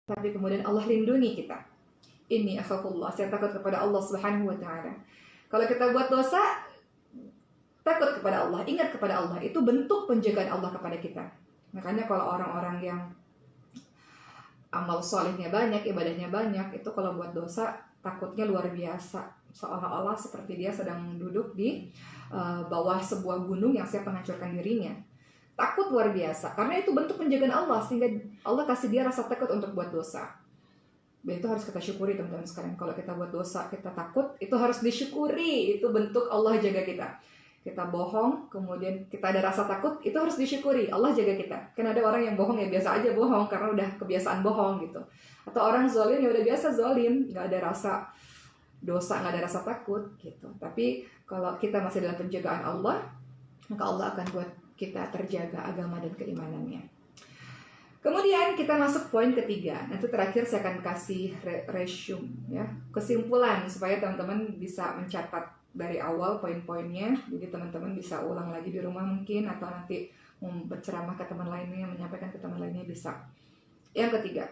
tapi kemudian Allah lindungi kita. Inni akhafullah, saya takut kepada Allah Subhanahu wa taala. Kalau kita buat dosa, takut kepada Allah, ingat kepada Allah, itu bentuk penjagaan Allah kepada kita. Makanya kalau orang-orang yang amal solehnya banyak, ibadahnya banyak, itu kalau buat dosa takutnya luar biasa, seolah-olah seperti dia sedang duduk di bawah sebuah gunung yang siap menghancurkan dirinya. Takut luar biasa, karena itu bentuk penjagaan Allah, sehingga Allah kasih dia rasa takut untuk buat dosa. Dan itu harus kita syukuri teman-teman sekalian. Kalau kita buat dosa, kita takut, itu harus disyukuri. Itu bentuk Allah jaga kita. Kita bohong, kemudian kita ada rasa takut, itu harus disyukuri. Allah jaga kita. Kan ada orang yang bohong ya biasa aja bohong, karena udah kebiasaan bohong gitu. Atau orang zalim ya udah biasa zalim, nggak ada rasa dosa, nggak ada rasa takut gitu. Tapi kalau kita masih dalam penjagaan Allah, maka Allah akan buat kita terjaga agama dan keimanannya. Kemudian kita masuk poin ketiga. Nanti terakhir saya akan kasih resume ya, kesimpulan supaya teman-teman bisa mencatat dari awal poin-poinnya. Jadi teman-teman bisa ulang lagi di rumah mungkin, atau nanti mau berceramah ke teman lainnya, menyampaikan ke teman lainnya bisa. Yang ketiga,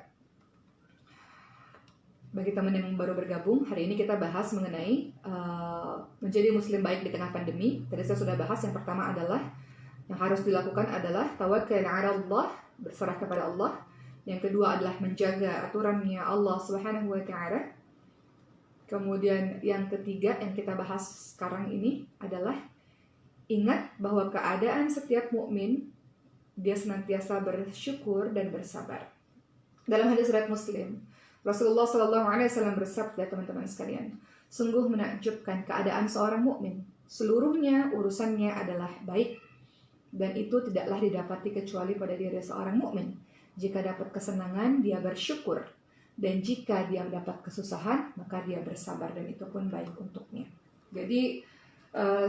bagi teman yang baru bergabung, hari ini kita bahas mengenai menjadi muslim baik di tengah pandemi. Tadi saya sudah bahas, yang pertama adalah yang harus dilakukan adalah tawakkal 'ala Allah, berserah kepada Allah. Yang kedua adalah menjaga aturannya Allah Subhanahu wa taala. Kemudian yang ketiga yang kita bahas sekarang ini adalah ingat bahwa keadaan setiap mukmin dia senantiasa bersyukur dan bersabar. Dalam hadis riwayat Muslim, Rasulullah SAW bersabda, teman-teman sekalian, sungguh menakjubkan keadaan seorang mukmin. Seluruhnya urusannya adalah baik, dan itu tidaklah didapati kecuali pada diri seorang mukmin. Jika dapat kesenangan, dia bersyukur, dan jika dia mendapat kesusahan, maka dia bersabar, dan itu pun baik untuknya. Jadi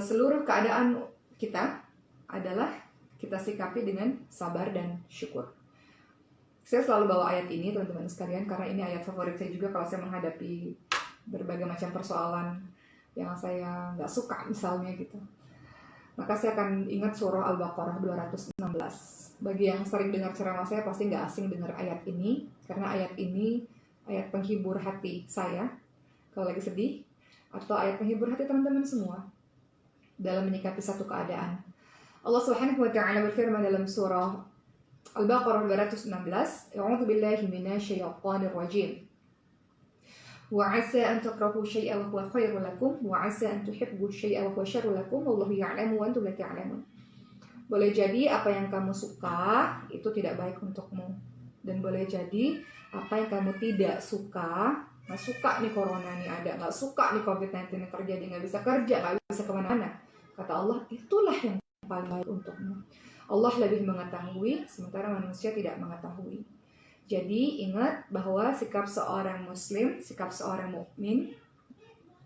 seluruh keadaan kita adalah kita sikapi dengan sabar dan syukur. Saya selalu bawa ayat ini teman-teman sekalian, karena ini ayat favorit saya juga kalau saya menghadapi berbagai macam persoalan yang saya nggak suka misalnya gitu. Maka saya akan ingat surah Al-Baqarah 216. Bagi yang sering dengar ceramah saya pasti nggak asing dengar ayat ini, karena ayat ini ayat penghibur hati saya kalau lagi sedih, atau ayat penghibur hati teman-teman semua dalam menyikapi satu keadaan. Allah Subhanahu wa taala berfirman dalam surah Al-Baqarah 216, "A'udzu billahi minasyaitonir rajim. Wa 'asa an takrahu syai'an wa huwa khairul lakum wa 'asa an tuhibbu syai'an wa huwa syarrul lakum wallahu ya'lamu wa antum la ta'lamun." Boleh jadi apa yang kamu suka itu tidak baik untukmu, dan boleh jadi apa yang kamu tidak suka, nggak suka nih corona nih ada, nggak suka nih COVID-19 ini terjadi, nggak bisa kerja, nggak bisa kemana-mana, kata Allah, itulah yang paling baik untukmu. Allah lebih mengetahui, sementara manusia tidak mengetahui. Jadi ingat bahwa sikap seorang muslim, sikap seorang mukmin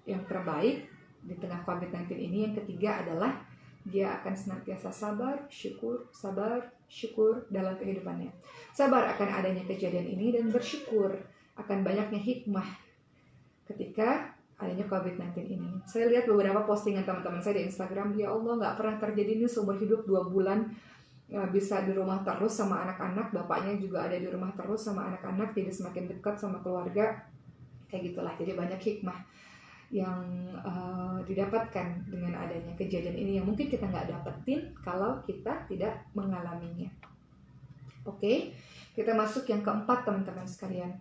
yang terbaik di tengah COVID-19 ini, yang ketiga adalah dia akan senantiasa sabar, syukur dalam kehidupannya. Sabar akan adanya kejadian ini dan bersyukur akan banyaknya hikmah ketika adanya COVID-19 ini. Saya lihat beberapa postingan teman-teman saya di Instagram, ya Allah nggak pernah terjadi ini seumur hidup 2 bulan bisa di rumah terus sama anak-anak, bapaknya juga ada di rumah terus sama anak-anak, jadi semakin dekat sama keluarga, kayak gitulah. Jadi banyak hikmah yang didapatkan dengan adanya kejadian ini yang mungkin kita nggak dapetin kalau kita tidak mengalaminya. Oke, kita masuk yang keempat teman-teman sekalian.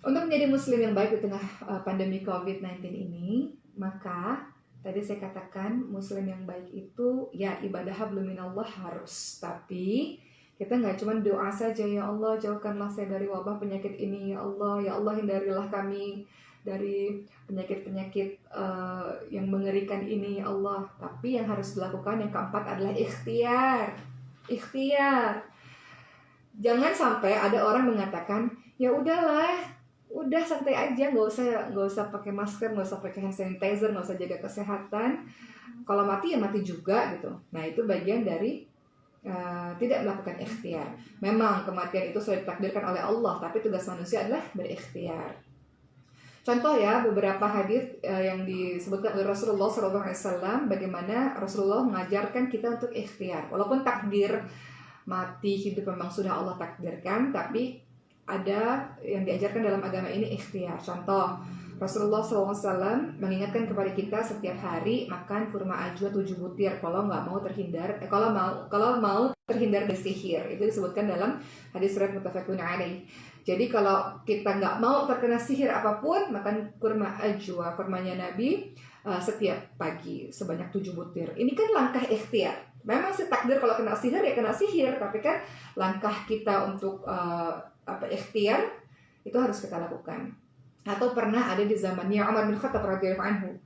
Untuk menjadi muslim yang baik di tengah pandemi COVID-19 ini, maka tadi saya katakan muslim yang baik itu ya ibadah hablum minallah harus, tapi kita nggak cuma doa saja, ya Allah jauhkanlah saya dari wabah penyakit ini, ya Allah hindarilah kami dari penyakit-penyakit yang mengerikan ini, ya Allah. Tapi yang harus dilakukan yang keempat adalah ikhtiar. Jangan sampai ada orang mengatakan, ya udahlah, udah santai aja, nggak usah pakai masker, nggak usah pakai hand sanitizer, nggak usah jaga kesehatan. Kalau mati ya mati juga gitu. Nah itu bagian dari tidak melakukan ikhtiar. Memang kematian itu sudah ditakdirkan oleh Allah, tapi tugas manusia adalah berikhtiar. Contoh ya, beberapa hadis yang disebutkan oleh Rasulullah SAW, bagaimana Rasulullah mengajarkan kita untuk ikhtiar. Walaupun takdir mati hidup memang sudah Allah takdirkan, tapi ada yang diajarkan dalam agama ini ikhtiar. Contoh, Rasulullah SAW mengingatkan kepada kita setiap hari makan kurma ajwa 7 butir kalau mau terhindar dari sihir. Itu disebutkan dalam hadis riwayat muttafaqun alaih. Jadi kalau kita nggak mau terkena sihir apapun, makan kurma ajwa, kurmanya Nabi, setiap pagi sebanyak 7 butir. Ini kan langkah ikhtiar. Memang sih takdir kalau kena sihir ya kena sihir, tapi kan langkah kita untuk ikhtiar itu harus kita lakukan. Atau pernah ada di zamannya Umar bin Khattab radhiyallahu anhu,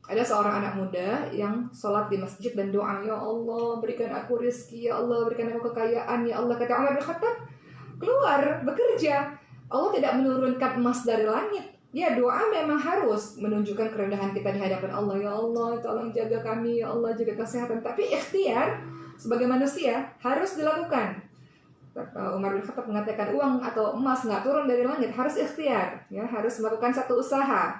ada seorang anak muda yang sholat di masjid dan doa, ya Allah berikan aku rezeki, ya Allah berikan aku kekayaan, ya Allah. Kata Umar bin Khattab, keluar bekerja. Allah tidak menurunkan emas dari langit. Ya, doa memang harus menunjukkan kerendahan kita di hadapan Allah. Ya Allah, tolong jaga kami, ya Allah jaga kesehatan. Tapi ikhtiar sebagai manusia harus dilakukan. Umar bin Khattab mengatakan uang atau emas nggak turun dari langit, harus ikhtiar, ya, harus melakukan satu usaha.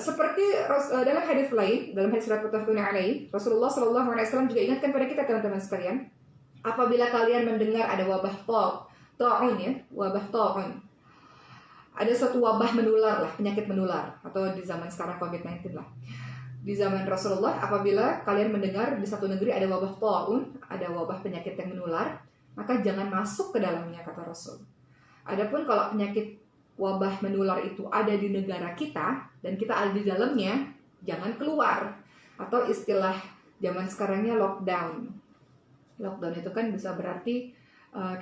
Seperti dalam hadis lain, dalam hadis riwayat muttafaqun alaih, Rasulullah SAW juga ingatkan pada kita teman-teman sekalian, apabila kalian mendengar ada wabah ta'un, ya, wabah ta'un, ada suatu wabah menular lah, penyakit menular, atau di zaman sekarang COVID-19 lah. Di zaman Rasulullah, apabila kalian mendengar di satu negeri ada wabah ta'un, ada wabah penyakit yang menular, maka jangan masuk ke dalamnya, kata Rasul. Adapun kalau penyakit wabah menular itu ada di negara kita dan kita ada di dalamnya, jangan keluar. Atau istilah zaman sekarangnya lockdown. Lockdown itu kan bisa berarti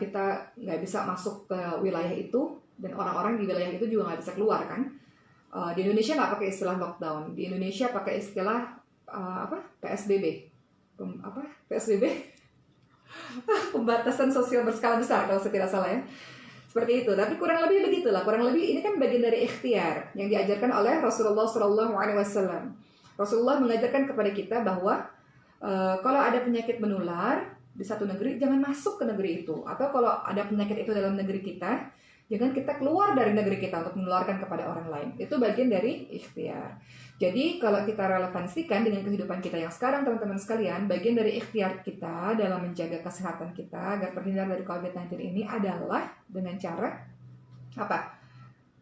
kita nggak bisa masuk ke wilayah itu, dan orang-orang di wilayah itu juga nggak bisa keluar kan. Di Indonesia nggak pakai istilah lockdown, di Indonesia pakai istilah PSBB, PSBB, pembatasan sosial berskala besar kalau saya tidak salah, ya, seperti itu. Tapi kurang lebih begitulah, kurang lebih ini kan bagian dari ikhtiar yang diajarkan oleh Rasulullah SAW. Rasulullah mengajarkan kepada kita bahwa kalau ada penyakit menular di satu negeri, jangan masuk ke negeri itu, atau kalau ada penyakit itu dalam negeri kita, jangan kita keluar dari negeri kita untuk menularkan kepada orang lain. Itu bagian dari ikhtiar. Jadi kalau kita relevansikan dengan kehidupan kita yang sekarang, teman-teman sekalian, bagian dari ikhtiar kita dalam menjaga kesehatan kita agar terhindar dari COVID-19 ini adalah dengan cara apa?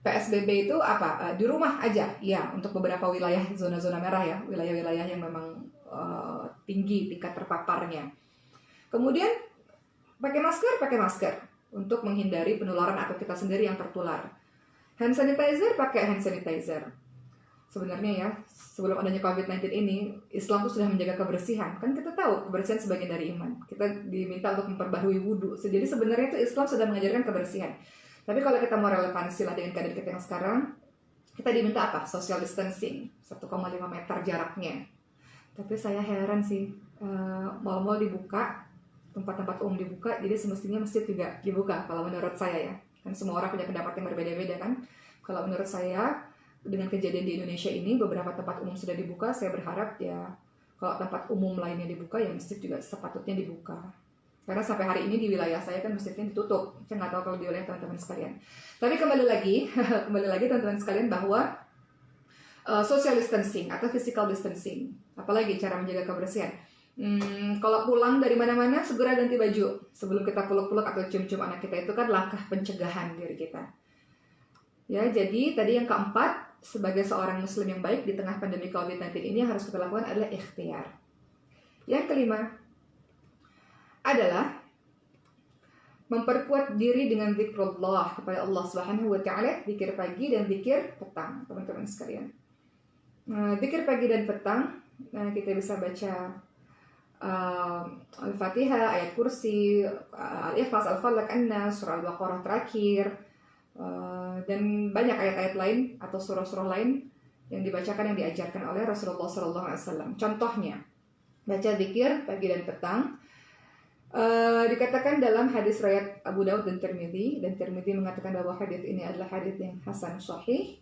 PSBB itu apa? Di rumah aja, ya, untuk beberapa wilayah zona-zona merah, ya, wilayah-wilayah yang memang tinggi tingkat terpaparnya. Kemudian pakai masker untuk menghindari penularan atau kita sendiri yang tertular. Hand sanitizer, pakai hand sanitizer. Sebenarnya ya, sebelum adanya COVID-19 ini, Islam itu sudah menjaga kebersihan. Kan kita tahu kebersihan sebagian dari iman. Kita diminta untuk memperbaharui wudhu. Jadi sebenarnya itu Islam sudah mengajarkan kebersihan. Tapi kalau kita mau relevansi lah dengan keadaan kita yang sekarang, kita diminta apa? Social distancing, 1,5 meter jaraknya. Tapi saya heran sih, mal-mal dibuka, tempat-tempat umum dibuka, jadi semestinya masjid juga dibuka kalau menurut saya, ya. Kan semua orang punya pendapat yang berbeda-beda kan. Kalau menurut saya, dengan kejadian di Indonesia ini, beberapa tempat umum sudah dibuka, saya berharap ya kalau tempat umum lainnya dibuka, ya masjid juga sepatutnya dibuka. Karena sampai hari ini di wilayah saya kan masjidnya ditutup. Saya nggak tahu kalau di wilayah teman-teman sekalian. Tapi kembali lagi teman-teman sekalian, bahwa social distancing atau physical distancing, apalagi cara menjaga kebersihan. Kalau pulang dari mana-mana, segera ganti baju sebelum kita peluk-peluk atau cium-cium anak kita. Itu kan langkah pencegahan diri kita. Ya, jadi tadi yang keempat, sebagai seorang muslim yang baik di tengah pandemi COVID-19 ini, yang harus kita lakukan adalah ikhtiar. Yang kelima adalah memperkuat diri dengan zikrullah kepada Allah Subhanahu wa taala, zikir pagi dan zikir petang, teman-teman sekalian. Zikir pagi dan petang, kita bisa baca Al-Fatihah, ayat kursi, Al-Ikhlas, Al-Falaq, An-Nas, surah Al-Baqarah terakhir, dan banyak ayat-ayat lain atau surah-surah lain yang dibacakan, yang diajarkan oleh Rasulullah SAW. Contohnya, baca zikir pagi dan petang. Dikatakan dalam hadis riwayat Abu Daud dan Tirmidzi mengatakan bahwa hadis ini adalah hadis yang hasan sahih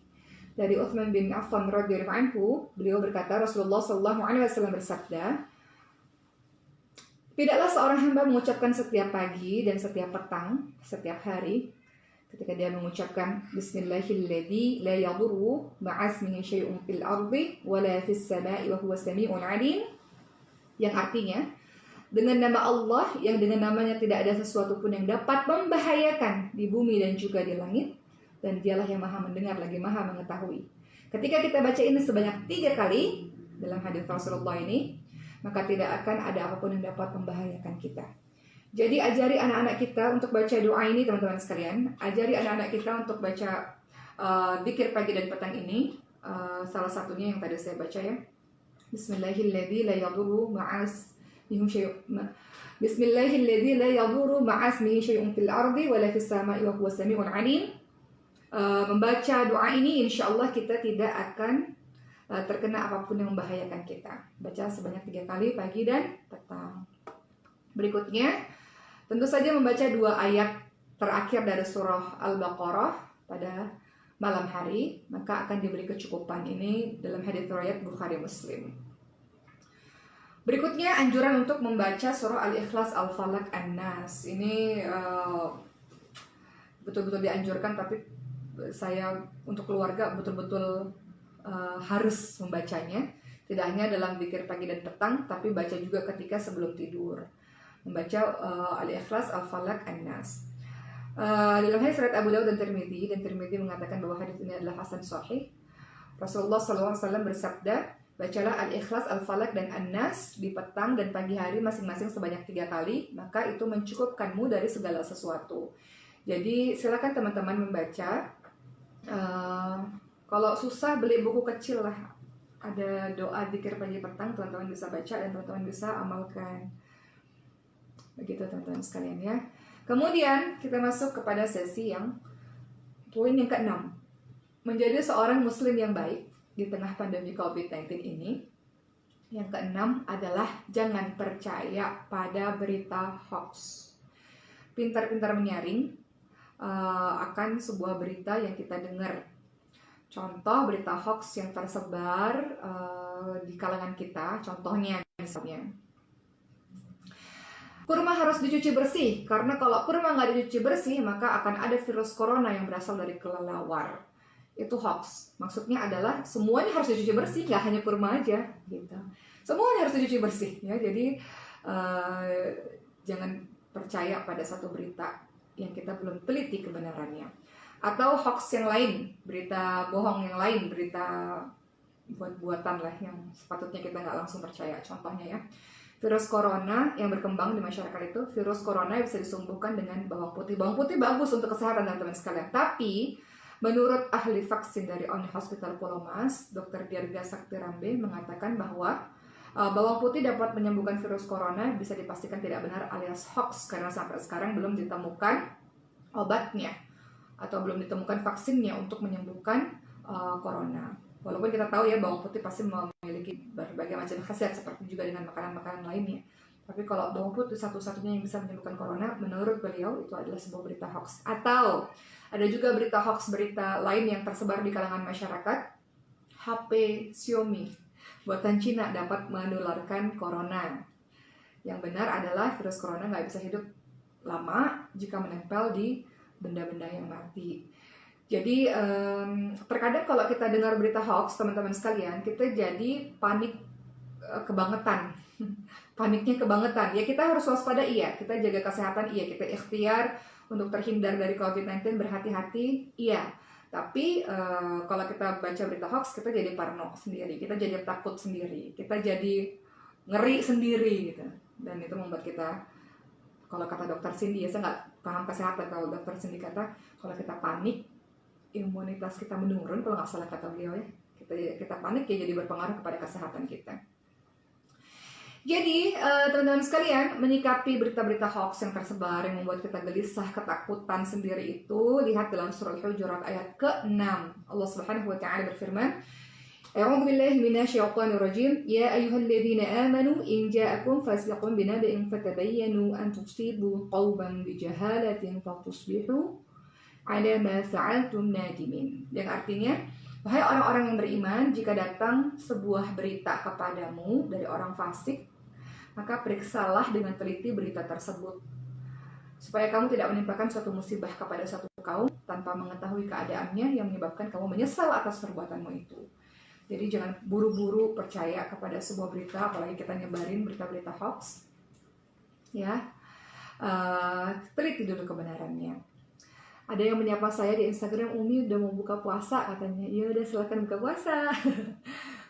dari Utsman bin Affan radhiyallahu anhu. Beliau berkata, Rasulullah SAW bersabda, tidaklah seorang hamba mengucapkan setiap pagi dan setiap petang, setiap hari, ketika dia mengucapkan Bismillahilladzi la yadurru ma'asmihi syai'un fil ardi wala fis sama'i wa huwas sami'ul 'alim, yang artinya, dengan nama Allah yang dengan namanya tidak ada sesuatu pun yang dapat membahayakan di bumi dan juga di langit, dan dialah yang maha mendengar lagi maha mengetahui. Ketika kita baca ini sebanyak 3 kali dalam hadis Rasulullah ini, maka tidak akan ada apapun yang dapat membahayakan kita. Jadi ajari anak-anak kita untuk baca doa ini, teman-teman sekalian. Ajari anak-anak kita untuk baca dzikir pagi dan petang ini. Salah satunya yang tadi saya baca ya. Bismillahilladzi la yadurru ma'asmihi syai'un. Bismillahilladzi la yadurru ma'asmihi syai'un fil ardi wa la fis sama'i wa huwas sami'ul 'alim. Membaca doa ini insya Allah kita tidak akan terkena apapun yang membahayakan kita. Baca sebanyak 3 kali pagi dan petang. Berikutnya, tentu saja membaca 2 ayat terakhir dari surah Al-Baqarah pada malam hari, maka akan diberi kecukupan. Ini dalam hadits riwayat Bukhari Muslim. Berikutnya anjuran untuk membaca surah Al-Ikhlas, Al-Falaq, An-Nas. Ini betul-betul dianjurkan, tapi saya untuk keluarga betul-betul harus membacanya. Tidak hanya dalam zikir pagi dan petang, tapi baca juga ketika sebelum tidur. Membaca Al-Ikhlas, Al-Falaq, An-Nas. Dalam hadis riwayat Abu Dawud dan Tirmidzi mengatakan bahwa hadis ini adalah hasan sahih. Rasulullah SAW bersabda, bacalah Al-Ikhlas, Al-Falaq, dan An-Nas di petang dan pagi hari masing-masing sebanyak 3 kali, maka itu mencukupkanmu dari segala sesuatu. Jadi silakan teman-teman membaca. Kalau susah beli buku kecil lah. Ada doa zikir pagi petang, teman-teman bisa baca dan teman-teman bisa amalkan. Begitu teman-teman sekalian ya. Kemudian kita masuk kepada sesi yang poin yang ke-6. Menjadi seorang muslim yang baik di tengah pandemi COVID-19 ini. Yang ke-6 adalah jangan percaya pada berita hoax. Pintar-pintar menyaring akan sebuah berita yang kita dengar. Contoh berita hoax yang tersebar di kalangan kita, contohnya misalnya, kurma harus dicuci bersih, karena kalau kurma nggak dicuci bersih, maka akan ada virus corona yang berasal dari kelelawar. Itu hoax. Maksudnya adalah semuanya harus dicuci bersih, nggak hanya kurma aja, gitu. Semuanya harus dicuci bersih, ya. Jadi jangan percaya pada satu berita yang kita belum teliti kebenarannya. Atau hoax yang lain, berita bohong yang lain, berita buat-buatan lah yang sepatutnya kita nggak langsung percaya. Contohnya ya. Virus corona yang berkembang di masyarakat itu, virus corona bisa disembuhkan dengan bawang putih. Bawang putih bagus untuk kesehatan teman-teman sekalian. Tapi menurut ahli vaksin dari Oni Hospital Pulau Mas, Dr. Dirga Saktirambe mengatakan bahwa bawang putih dapat menyembuhkan virus corona bisa dipastikan tidak benar alias hoax, karena sampai sekarang belum ditemukan obatnya atau belum ditemukan vaksinnya untuk menyembuhkan corona. Walaupun kita tahu ya bawang putih pasti memiliki berbagai macam khasiat seperti juga dengan makanan-makanan lainnya. Tapi kalau bawang putih satu-satunya yang bisa menyembuhkan corona, menurut beliau itu adalah sebuah berita hoax. Atau ada juga berita hoax, berita lain yang tersebar di kalangan masyarakat. HP Xiaomi buatan Cina dapat menularkan corona. Yang benar adalah virus corona nggak bisa hidup lama jika menempel di benda-benda yang mati. Jadi terkadang kalau kita dengar berita hoax, teman-teman sekalian, kita jadi panik kebangetan. Paniknya kebangetan. Ya kita harus waspada, iya. Kita jaga kesehatan, iya. Kita ikhtiar untuk terhindar dari COVID-19, berhati-hati, iya. Tapi kalau kita baca berita hoax, kita jadi parno sendiri. Kita jadi takut sendiri. Kita jadi ngeri sendiri gitu. Dan itu membuat kita, kalau kata dokter Cindy, ya saya nggak paham kesehatan, kalau dokter Cindy kata, kalau kita panik, imunitas kita menurun, kalau nggak salah kata beliau ya. Kita panik ya, jadi berpengaruh kepada kesehatan kita. Jadi teman-teman sekalian, menyikapi berita-berita hoax yang tersebar yang membuat kita gelisah, ketakutan sendiri itu, lihat dalam surah Al-Hujurat ayat ke-6. Allah Subhanahu wa taala berfirman, A'udzu billahi minasyaitonir rajim. Ya ayyuhalladzina amanu in ja'akum fasiqun binaba'in fatabayyanu an tusibu qauman bijahalatin fatusbihu ada ma fa'altum nadimin. Yang artinya, wahai orang-orang yang beriman, jika datang sebuah berita kepadamu dari orang fasik, maka periksalah dengan teliti berita tersebut, supaya kamu tidak menimpakan suatu musibah kepada suatu kaum tanpa mengetahui keadaannya yang menyebabkan kamu menyesal atas perbuatanmu itu. Jadi jangan buru-buru percaya kepada sebuah berita, apalagi kita nyebarin berita-berita hoax. ya. Teliti dulu kebenarannya. Ada yang menyapa saya di Instagram, Umi udah mau buka puasa katanya. Ya udah, silakan buka puasa.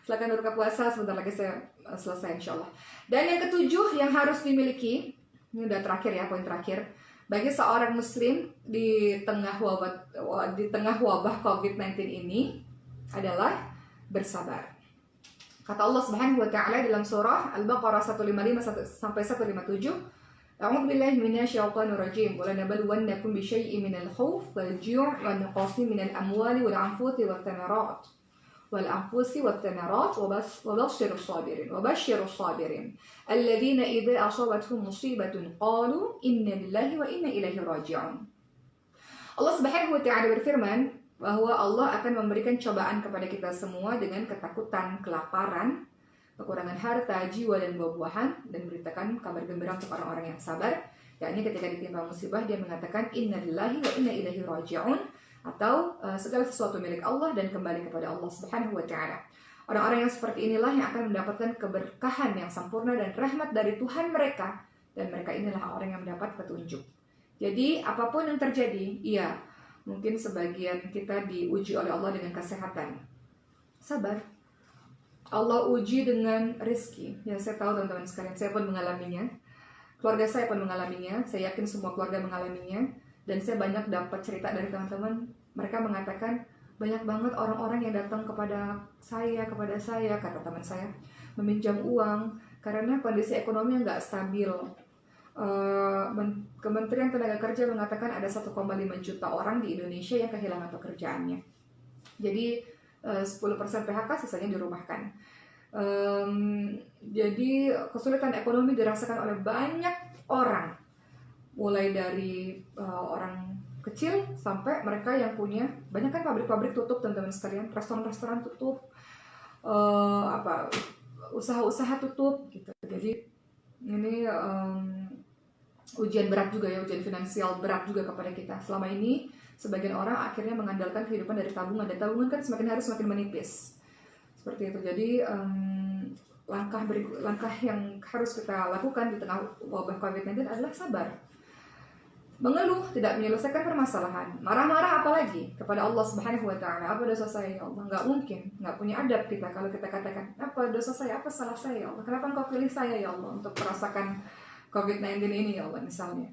Silakan buka puasa, sebentar lagi saya selesai insya Allah. Dan yang ketujuh yang harus dimiliki, ini udah terakhir ya, poin terakhir, bagi seorang muslim di tengah wabah COVID-19 ini adalah bersabar. Kata Allah Subhanahu wa taala dalam surah Al-Baqarah 155 sampai 157, A'udzu billahi minasyaitonir rajim. Wa lanabluwannakum bisyai'in minal khawf wal ju' wa naqsin minal amwali wal anfusi wat thamarat. Wa basyirus sabirin. Alladzina idza asabatuhum musibatun qalu inna lillahi wa inna ilaihi raji'un. Allah Subhanahu wa taala berfirman bahwa Allah akan memberikan cobaan kepada kita semua dengan ketakutan, kelaparan, kekurangan harta, jiwa, dan buah-buahan, dan beritakan kabar gembira untuk orang-orang yang sabar, yakni ketika ditimpa musibah dia mengatakan inna lillahi wa inna ilaihi raji'un, atau segala sesuatu milik Allah dan kembali kepada Allah Subhanahu wa taala. Orang-orang yang seperti inilah yang akan mendapatkan keberkahan yang sempurna dan rahmat dari Tuhan mereka, dan mereka inilah orang yang mendapat petunjuk. Jadi apapun yang terjadi, iya, mungkin sebagian kita diuji oleh Allah dengan kesehatan, sabar. Allah uji dengan rezeki. Ya, saya tahu teman-teman sekalian, saya pun mengalaminya. Keluarga saya pun mengalaminya. Saya yakin semua keluarga mengalaminya. Dan saya banyak dapat cerita dari teman-teman. Mereka mengatakan banyak banget orang-orang yang datang kepada saya, kata teman saya, meminjam uang karena kondisi ekonomi yang nggak stabil. Kementerian Tenaga Kerja mengatakan ada 1,5 juta orang di Indonesia yang kehilangan pekerjaannya. Jadi 10% PHK, sisanya dirumahkan. Jadi kesulitan ekonomi dirasakan oleh banyak orang, mulai dari orang kecil sampai mereka yang punya, banyak kan pabrik-pabrik tutup teman-teman sekalian, restoran-restoran tutup, usaha-usaha tutup gitu. Jadi ini ujian berat juga ya, ujian finansial berat juga kepada kita. Selama ini sebagian orang akhirnya mengandalkan kehidupan dari tabungan, dan tabungan kan semakin hari semakin menipis. Seperti itu. Jadi langkah yang harus kita lakukan di tengah wabah COVID-19 adalah sabar. Mengeluh tidak menyelesaikan permasalahan. Marah-marah apalagi kepada Allah Subhanahu wa taala. Apa dosa saya ya Allah? Nggak mungkin, nggak punya adab kita kalau kita katakan, apa dosa saya, apa salah saya ya Allah? Kenapa Engkau pilih saya ya Allah untuk merasakan COVID-19 ini ya Allah misalnya.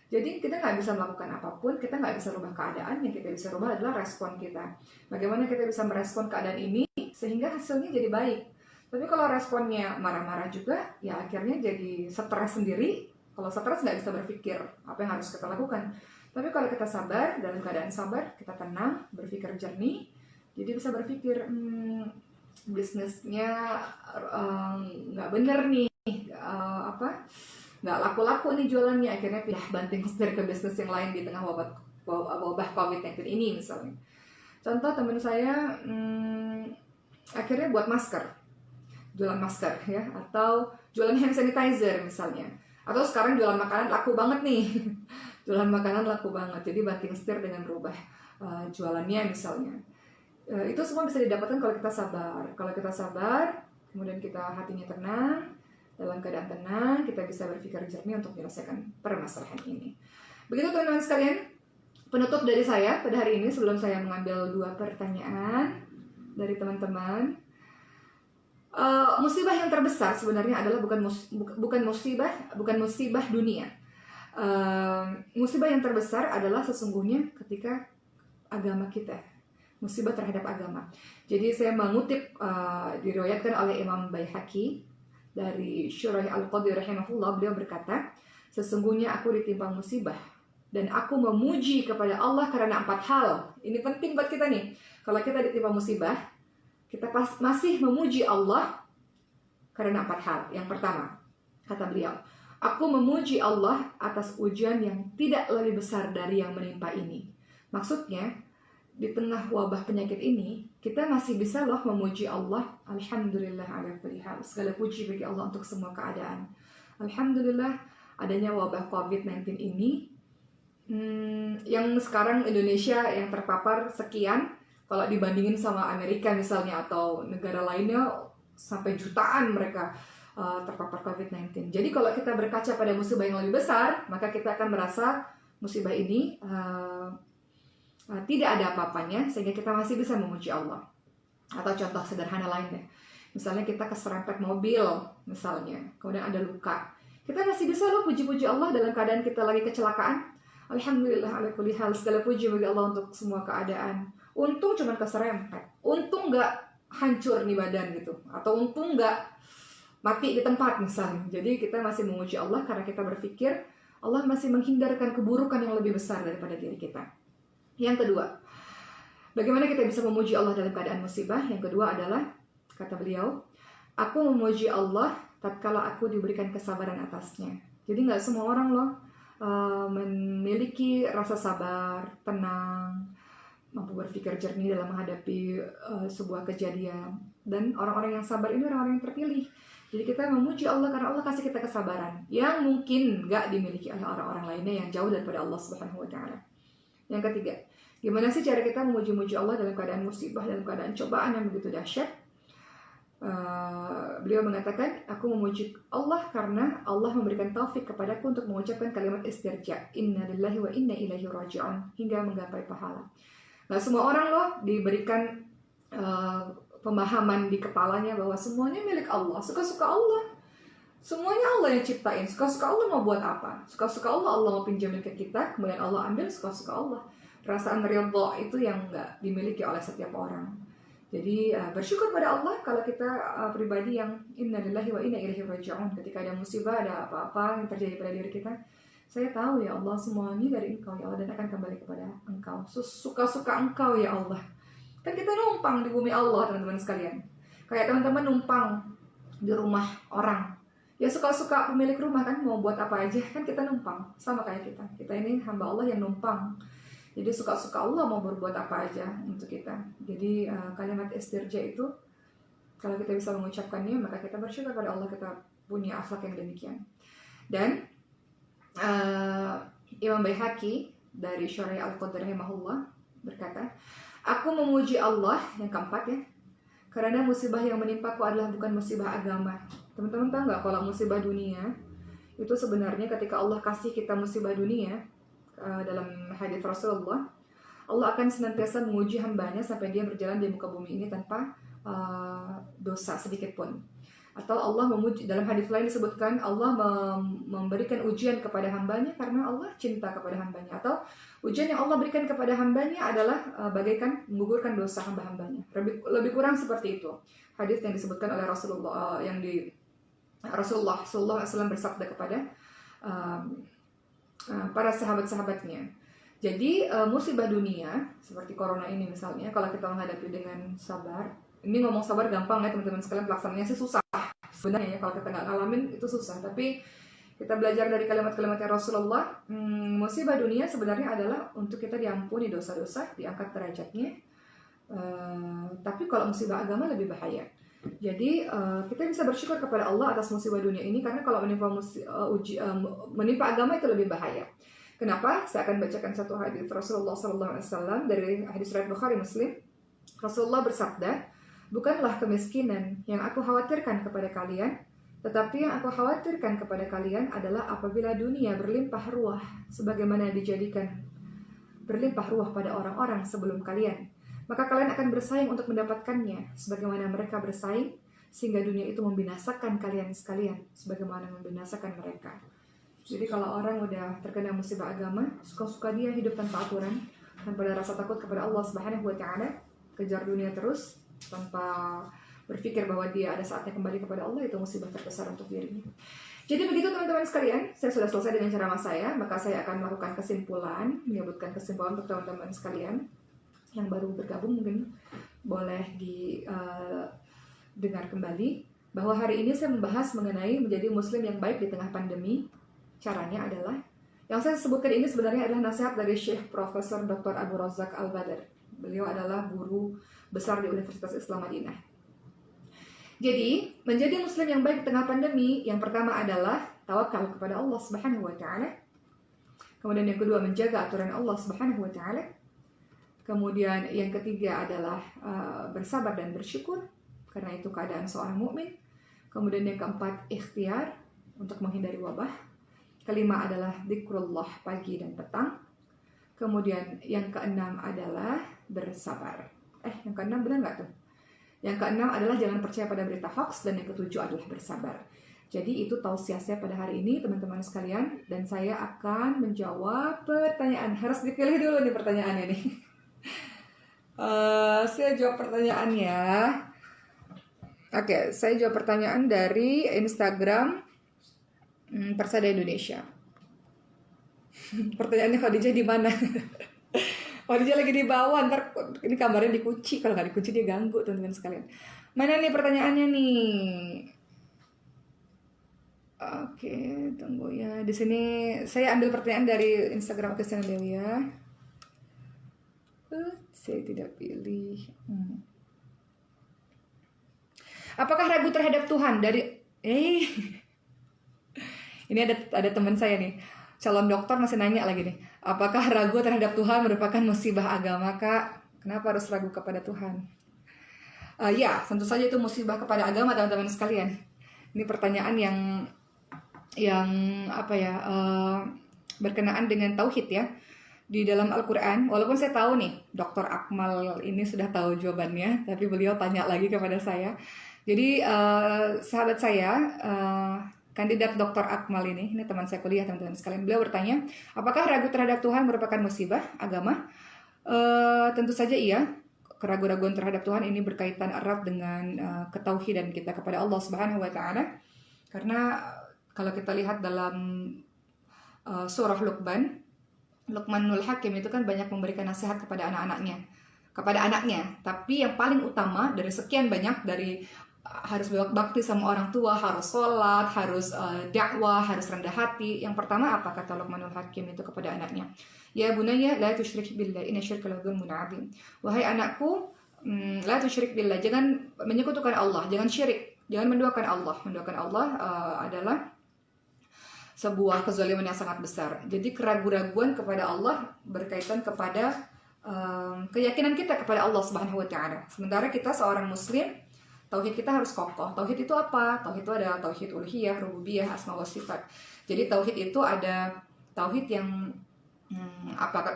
Jadi kita nggak bisa melakukan apapun, kita nggak bisa rubah keadaan. Yang kita bisa rubah adalah respon kita. Bagaimana kita bisa merespon keadaan ini sehingga hasilnya jadi baik. Tapi kalau responnya marah-marah juga, ya akhirnya jadi stres sendiri. Kalau stres nggak bisa berpikir apa yang harus kita lakukan. Tapi kalau kita sabar, dalam keadaan sabar, kita tenang, berpikir jernih, jadi bisa berpikir, bisnisnya nggak bener nih, nggak laku-laku nih jualannya, akhirnya pindah banting setir ke bisnis yang lain di tengah wabah COVID-19 ini misalnya. Contoh teman saya akhirnya buat masker, jualan masker ya, atau jualan hand sanitizer misalnya, atau sekarang jualan makanan laku banget nih. Jualan makanan laku banget, jadi banting setir dengan berubah jualannya misalnya. Itu semua bisa didapatkan kalau kita sabar. Kalau kita sabar, kemudian kita hatinya tenang, dalam keadaan tenang, kita bisa berpikir jernih untuk menyelesaikan permasalahan ini. Begitu teman-teman sekalian, penutup dari saya pada hari ini sebelum saya mengambil 2 pertanyaan dari teman-teman. Musibah yang terbesar sebenarnya adalah bukan musibah dunia. Musibah yang terbesar adalah sesungguhnya ketika agama kita, musibah terhadap agama. Jadi saya mengutip diriwayatkan oleh Imam Baihaqi dari Syuraih Al-Qadhi rahimahullah, beliau berkata, sesungguhnya aku ditimpa musibah dan aku memuji kepada Allah karena 4 hal. Ini penting buat kita nih. Kalau kita ditimpa musibah, kita masih memuji Allah karena 4 hal. Yang pertama, kata beliau, aku memuji Allah atas ujian yang tidak lebih besar dari yang menimpa ini. Maksudnya, di tengah wabah penyakit ini, kita masih bisa loh memuji Allah. Alhamdulillah ala kulli hal. Segala puji bagi Allah untuk semua keadaan. Alhamdulillah adanya wabah COVID-19 ini, yang sekarang Indonesia yang terpapar sekian, kalau dibandingin sama Amerika misalnya atau negara lainnya sampai jutaan mereka terpapar COVID-19. Jadi kalau kita berkaca pada musibah yang lebih besar, maka kita akan merasa musibah ini tidak ada apa-apanya, sehingga kita masih bisa memuji Allah. Atau contoh sederhana lainnya, misalnya kita keserempet mobil, misalnya, kemudian ada luka, kita masih bisa loh puji-puji Allah dalam keadaan kita lagi kecelakaan. Alhamdulillah ala kulli hal, segala puji bagi Allah untuk semua keadaan. Untung cuma keserempet, untung nggak hancur nih badan gitu, atau untung nggak mati di tempat misalnya. Jadi kita masih memuji Allah karena kita berpikir Allah masih menghindarkan keburukan yang lebih besar daripada diri kita. Yang kedua, bagaimana kita bisa memuji Allah dalam keadaan musibah? Yang kedua adalah, kata beliau, aku memuji Allah tatkala aku diberikan kesabaran atasnya. Jadi nggak semua orang loh memiliki rasa sabar, tenang, mampu berpikir jernih dalam menghadapi sebuah kejadian. Dan orang-orang yang sabar ini orang-orang yang terpilih. Jadi kita memuji Allah karena Allah kasih kita kesabaran yang mungkin nggak dimiliki oleh orang-orang lainnya yang jauh daripada Allah Subhanahu wa Ta'ala. Yang ketiga, gimana sih cara kita memuji-muji Allah dalam keadaan musibah, dalam keadaan cobaan yang begitu dahsyat? Beliau mengatakan, aku memuji Allah karena Allah memberikan taufik kepadaku untuk mengucapkan kalimat istirja, inna lillahi wa inna ilaihi raji'un, hingga menggapai pahala. Nah, semua orang loh diberikan pemahaman di kepalanya bahwa semuanya milik Allah, suka-suka Allah. Semuanya Allah yang ciptain, suka-suka Allah mau buat apa? Suka-suka Allah, Allah mau pinjamin ke kita, kemudian Allah ambil, suka-suka Allah. Perasaan ridha itu yang nggak dimiliki oleh setiap orang. Jadi bersyukur pada Allah kalau kita pribadi yang inna lillahi wa inna ilaihi raji'un. Ketika ada musibah, ada apa-apa yang terjadi pada diri kita, saya tahu ya Allah semuanya dari Engkau ya Allah dan akan kembali kepada Engkau. Suka-suka Engkau ya Allah. Kan kita numpang di bumi Allah teman-teman sekalian. Kayak teman-teman numpang di rumah orang. Ya suka-suka pemilik rumah kan mau buat apa aja, kan kita numpang. Sama kayak kita. Kita ini hamba Allah yang numpang. Jadi suka-suka Allah mau berbuat apa aja untuk kita. Jadi kalimat istirja itu kalau kita bisa mengucapkannya, maka kita bersyukur pada Allah kita punya akhlak yang demikian. Dan Imam Baihaqi dari Syarih Al-Qadr rahimahullah berkata, aku memuji Allah, yang keempat ya, karena musibah yang menimpaku adalah bukan musibah agama. Teman-teman tahu nggak kalau musibah dunia itu sebenarnya ketika Allah kasih kita musibah dunia, dalam hadits Rasulullah, Allah akan senantiasa menguji hambanya sampai dia berjalan di muka bumi ini tanpa dosa sedikit pun. Atau Allah memuji, dalam hadits lain disebutkan Allah memberikan ujian kepada hambanya karena Allah cinta kepada hambanya. Atau ujian yang Allah berikan kepada hambanya adalah bagaikan menggugurkan dosa hamba-hambanya. Lebih kurang seperti itu. Hadits yang disebutkan oleh Rasulullah, Rasulullah SAW bersabda kepada para sahabat-sahabatnya. Jadi musibah dunia seperti corona ini misalnya, kalau kita menghadapi dengan sabar, ini ngomong sabar gampang ya teman-teman sekalian, pelaksanaannya sih susah sebenarnya ya, kalau kita nggak ngalamin itu susah. Tapi kita belajar dari kalimat-kalimatnya Rasulullah, musibah dunia sebenarnya adalah untuk kita diampuni dosa-dosa, diangkat derajatnya. Tapi kalau musibah agama lebih bahaya. Jadi kita bisa bersyukur kepada Allah atas musibah dunia ini, karena kalau menimpa agama itu lebih bahaya. Kenapa? Saya akan bacakan satu hadis Rasulullah SAW dari hadis riwayat Bukhari Muslim. Rasulullah bersabda, bukanlah kemiskinan yang aku khawatirkan kepada kalian, tetapi yang aku khawatirkan kepada kalian adalah apabila dunia berlimpah ruah, sebagaimana dijadikan berlimpah ruah pada orang-orang sebelum kalian. Maka kalian akan bersaing untuk mendapatkannya, sebagaimana mereka bersaing, sehingga dunia itu membinasakan kalian sekalian, sebagaimana membinasakan mereka. Jadi kalau orang udah terkena musibah agama, suka-suka dia hidup tanpa aturan, tanpa ada rasa takut kepada Allah Subhanahu wa Ta'ala, kejar dunia terus, tanpa berpikir bahwa dia ada saatnya kembali kepada Allah, itu musibah terbesar untuk dirinya. Jadi begitu teman-teman sekalian, saya sudah selesai dengan ceramah saya, maka saya akan melakukan kesimpulan, menyebutkan kesimpulan untuk teman-teman sekalian. Yang baru bergabung mungkin boleh didengar kembali bahwa hari ini saya membahas mengenai menjadi muslim yang baik di tengah pandemi. Caranya adalah, yang saya sebutkan ini sebenarnya adalah nasihat dari Syekh Profesor Dr. Abu Razak Al-Badr. Beliau adalah guru besar di Universitas Islam Madinah. Jadi, menjadi muslim yang baik di tengah pandemi, yang pertama adalah tawakal kepada Allah Subhanahu wa Ta'ala. Kemudian yang kedua, menjaga aturan Allah Subhanahu wa Ta'ala. Kemudian yang ketiga adalah bersabar dan bersyukur, karena itu keadaan seorang mukmin. Kemudian yang keempat, ikhtiar untuk menghindari wabah. Kelima adalah zikrullah pagi dan petang. Kemudian yang keenam adalah bersabar. Yang keenam benar nggak tuh? Yang keenam adalah jangan percaya pada berita hoax, dan yang ketujuh adalah bersabar. Jadi itu tausiah saya pada hari ini, teman-teman sekalian, dan saya akan menjawab pertanyaan. Harus dipilih dulu nih pertanyaannya nih. Saya jawab pertanyaannya. Oke, saya jawab pertanyaan dari Instagram Persada Indonesia. Pertanyaannya Khadijah di mana? Khadijah lagi di bawah, ntar ini kamarnya dikunci. Kalau nggak dikunci dia ganggu, teman-teman sekalian. Mana nih pertanyaannya nih? Oke, tunggu ya. Di sini saya ambil pertanyaan dari Instagram Christiana Dewi ya. Saya tidak pilih. Apakah ragu terhadap Tuhan dari ini ada teman saya nih, calon dokter, masih nanya lagi nih. Apakah ragu terhadap Tuhan merupakan musibah agama, Kak? Kenapa harus ragu kepada Tuhan? Ya, tentu saja itu musibah kepada agama, teman-teman sekalian. Ini pertanyaan yang berkenaan dengan tauhid ya. Di dalam Al-Quran, walaupun saya tahu nih, Dr. Akmal ini sudah tahu jawabannya, tapi beliau tanya lagi kepada saya. Jadi sahabat saya, kandidat Dr. Akmal ini teman saya kuliah, teman-teman sekalian, beliau bertanya, apakah ragu terhadap Tuhan merupakan musibah agama? Tentu saja iya. Keraguan-raguan terhadap Tuhan ini berkaitan erat dengan ketauhidan kita kepada Allah Subhanahu wa Ta'ala. Karena kalau kita lihat dalam surah Luqmanul Hakim itu kan banyak memberikan nasihat kepada anaknya. Tapi yang paling utama dari sekian banyak, dari harus bakti sama orang tua, harus sholat, harus dakwah, harus rendah hati. Yang pertama apa kata Luqmanul Hakim itu kepada anaknya? Ya bunayya la tusyrik billah, inna syirka la dzulmun adzim. Wahai anakku, la tusyrik billah, jangan menyekutukan Allah, jangan syirik, jangan menduakan Allah. Menduakan Allah adalah sebuah kezaliman yang sangat besar. Jadi keraguan-raguan kepada Allah berkaitan kepada keyakinan kita kepada Allah Subhanahu wa Ta'ala. Sementara kita seorang muslim, tauhid kita harus kokoh. Tauhid itu apa? Tauhid itu ada tauhid uluhiyah, rububiyah, asma wa sifat. Jadi tauhid itu ada tauhid yang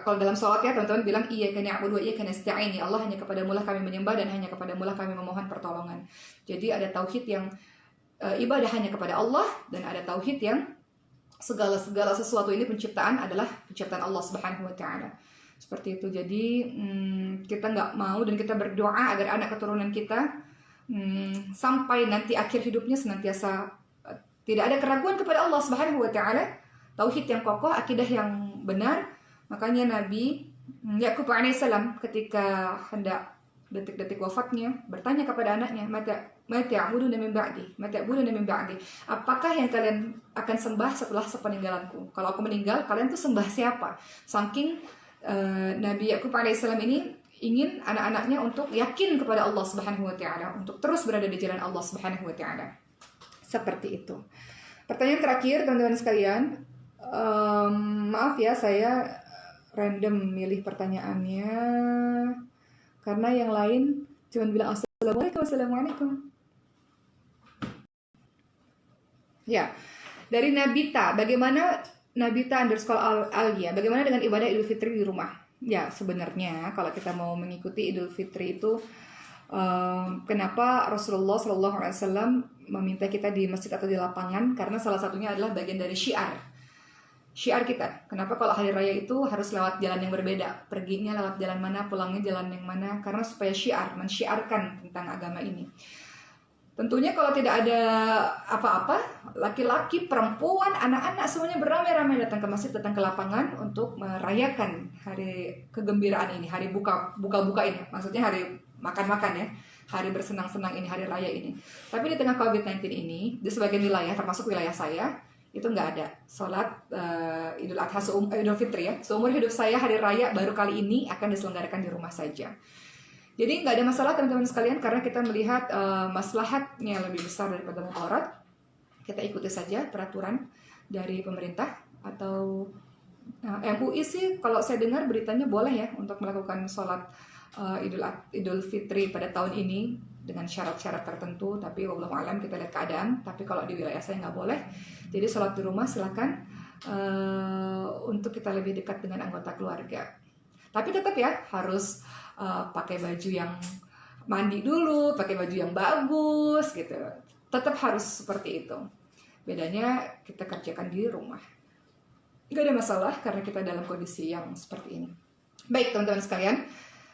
kalau dalam sholat ya teman-teman bilang iyyaka na'budu wa iyyaka nasta'in, ya Allah, hanya kepadamu lah kami menyembah dan hanya kepadamu lah kami memohon pertolongan. Jadi ada tauhid yang ibadah hanya kepada Allah, dan ada tauhid yang segala sesuatu ini penciptaan adalah penciptaan Allah Subhanahu wa Ta'ala. Seperti itu. Jadi kita nggak mau, dan kita berdoa agar anak keturunan kita sampai nanti akhir hidupnya senantiasa tidak ada keraguan kepada Allah Subhanahu wa Ta'ala, tauhid yang kokoh, akidah yang benar. Makanya Nabi Yakub alaihissalam ketika hendak detik-detik wafatnya bertanya kepada anaknya, mata ta'buduna min ba'di, apakah yang kalian akan sembah setelah sepeninggalanku? Kalau aku meninggal, kalian tuh sembah siapa? Saking Nabi Yakub alaihissalam ini ingin anak-anaknya untuk yakin kepada Allah Subhanahu wa Ta'ala, untuk terus berada di jalan Allah Subhanahu wa Ta'ala. Seperti itu. Pertanyaan terakhir, teman-teman sekalian. Maaf ya, saya random milih pertanyaannya karena yang lain cuma bilang assalamualaikum. Ya, dari Nabita, bagaimana Nabita _Alia, bagaimana dengan ibadah Idul Fitri di rumah? Ya, sebenarnya kalau kita mau mengikuti Idul Fitri itu, kenapa Rasulullah SAW meminta kita di masjid atau di lapangan? Karena salah satunya adalah bagian dari syiar kita. Kenapa kalau hari raya itu harus lewat jalan yang berbeda? Perginya lewat jalan mana, pulangnya jalan yang mana? Karena supaya mensyiarkan tentang agama ini. Tentunya kalau tidak ada apa-apa, laki-laki, perempuan, anak-anak semuanya beramai-ramai datang ke masjid, datang ke lapangan untuk merayakan hari kegembiraan ini, hari buka-buka ini. Maksudnya hari makan-makan ya, hari bersenang-senang ini, hari raya ini. Tapi di tengah COVID-19 ini, di sebagian wilayah, termasuk wilayah saya, itu nggak ada sholat Idul Adha, Idul Fitri ya. Seumur hidup saya hari raya baru kali ini akan diselenggarakan di rumah saja. Jadi nggak ada masalah teman-teman sekalian, karena kita melihat maslahatnya lebih besar daripada mudarat. Kita ikuti saja peraturan dari pemerintah. Atau MUI sih kalau saya dengar beritanya boleh ya untuk melakukan sholat Idul Fitri pada tahun ini dengan syarat-syarat tertentu, tapi wallahu alam kita lihat keadaan. Tapi kalau di wilayah saya nggak boleh, jadi sholat di rumah silakan untuk kita lebih dekat dengan anggota keluarga. Tapi tetap ya harus pakai baju yang mandi dulu, pakai baju yang bagus gitu. Tetap harus seperti itu. Bedanya kita kerjakan di rumah. Gak ada masalah karena kita dalam kondisi yang seperti ini. Baik teman-teman sekalian,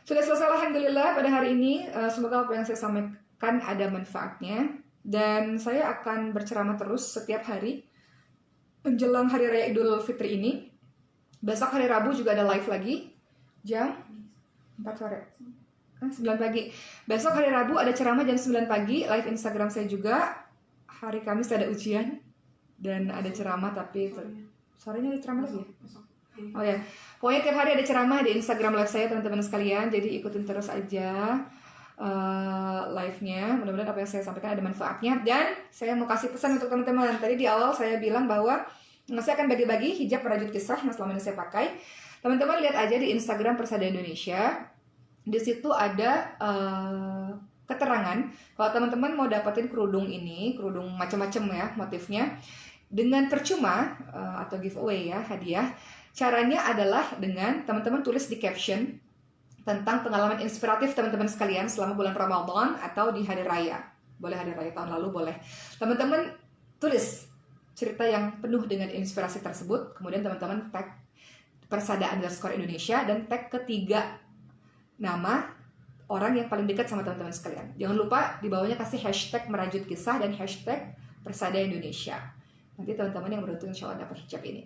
sudah selesai alhamdulillah pada hari ini. Semoga apa yang saya sampaikan ada manfaatnya. Dan saya akan berceramah terus setiap hari menjelang Hari Raya Idul Fitri ini. Besok hari Rabu juga ada live lagi jam 4 sore. 9 pagi. Besok hari Rabu ada ceramah jam 9 pagi, live Instagram saya juga. Hari Kamis ada ujian dan ada ceramah, tapi sorenya ada ceramah lagi ya? Oh ya, pokoknya tiap hari ada ceramah di Instagram live saya teman-teman sekalian. Jadi ikutin terus aja live-nya. Mudah-mudahan apa yang saya sampaikan ada manfaatnya. Dan saya mau kasih pesan untuk teman-teman. Tadi di awal saya bilang bahwa saya akan bagi-bagi hijab merajut kisah yang selama ini saya pakai. Teman-teman lihat aja di Instagram Persada Indonesia. Di situ ada keterangan kalau teman-teman mau dapetin kerudung ini, kerudung macam-macam ya motifnya, dengan percuma atau giveaway ya, hadiah. Caranya adalah dengan teman-teman tulis di caption tentang pengalaman inspiratif teman-teman sekalian selama bulan Ramadan atau di hari raya. Boleh hari raya tahun lalu, boleh. Teman-teman tulis cerita yang penuh dengan inspirasi tersebut, kemudian teman-teman tag Persada_Indonesia dan tag ketiga nama orang yang paling dekat sama teman-teman sekalian. Jangan lupa di bawahnya kasih hashtag merajut kisah dan hashtag Persada Indonesia. Nanti teman-teman yang beruntung insya Allah dapat hijab ini.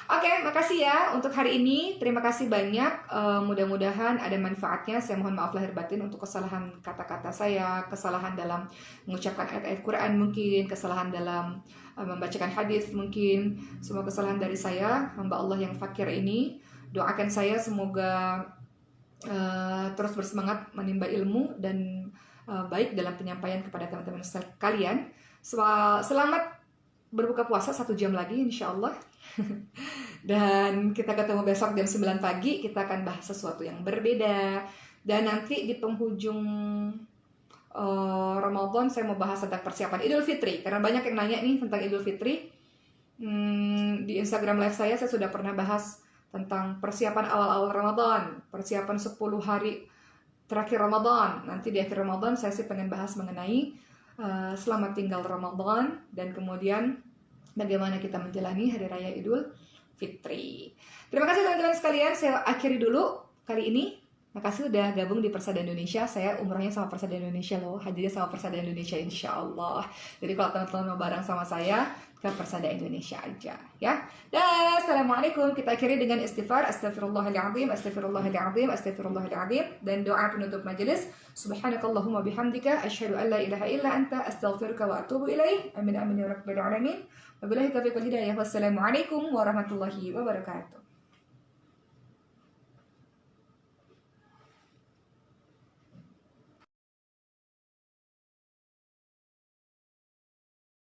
Oke, makasih ya untuk hari ini. Terima kasih banyak. Mudah-mudahan ada manfaatnya. Saya mohon maaf lahir batin untuk kesalahan kata-kata saya, kesalahan dalam mengucapkan ayat-ayat Quran mungkin, kesalahan dalam membacakan hadis mungkin. Semua kesalahan dari saya, hamba Allah yang fakir ini. Doakan saya semoga terus bersemangat menimba ilmu dan baik dalam penyampaian kepada teman-teman sekalian. Selamat berbuka puasa 1 jam lagi insya Allah. Dan kita ketemu besok jam 9 pagi. Kita akan bahas sesuatu yang berbeda. Dan nanti di penghujung Ramadan saya mau bahas tentang persiapan Idul Fitri. Karena banyak yang nanya nih tentang Idul Fitri. Di Instagram live saya sudah pernah bahas tentang persiapan awal-awal Ramadan, persiapan 10 hari terakhir Ramadan. Nanti di akhir Ramadan saya sih pengen bahas mengenai selamat tinggal Ramadan dan kemudian bagaimana kita menjalani Hari Raya Idul Fitri. Terima kasih teman-teman sekalian, saya akhiri dulu kali ini. Makasih udah gabung di Persada Indonesia. Saya umrohnya sama Persada Indonesia loh, hadirnya sama Persada Indonesia insya Allah. Jadi kalau teman-teman mau bareng sama saya ke Persada Indonesia aja ya. Dan assalamualaikum. Kita akhiri dengan istighfar, astagfirullahaladzim, astagfirullahaladzim, astagfirullahaladzim, dan doa penutup majelis. Subhanakallahumma bihamdika asyhadu an la ilaha illa anta astaghfiruka wa atubu ilaik. Amin amin ya rabbal alamin. Wabillahi taufiq wal hidayah. Wassalamualaikum warahmatullahi wabarakatuh.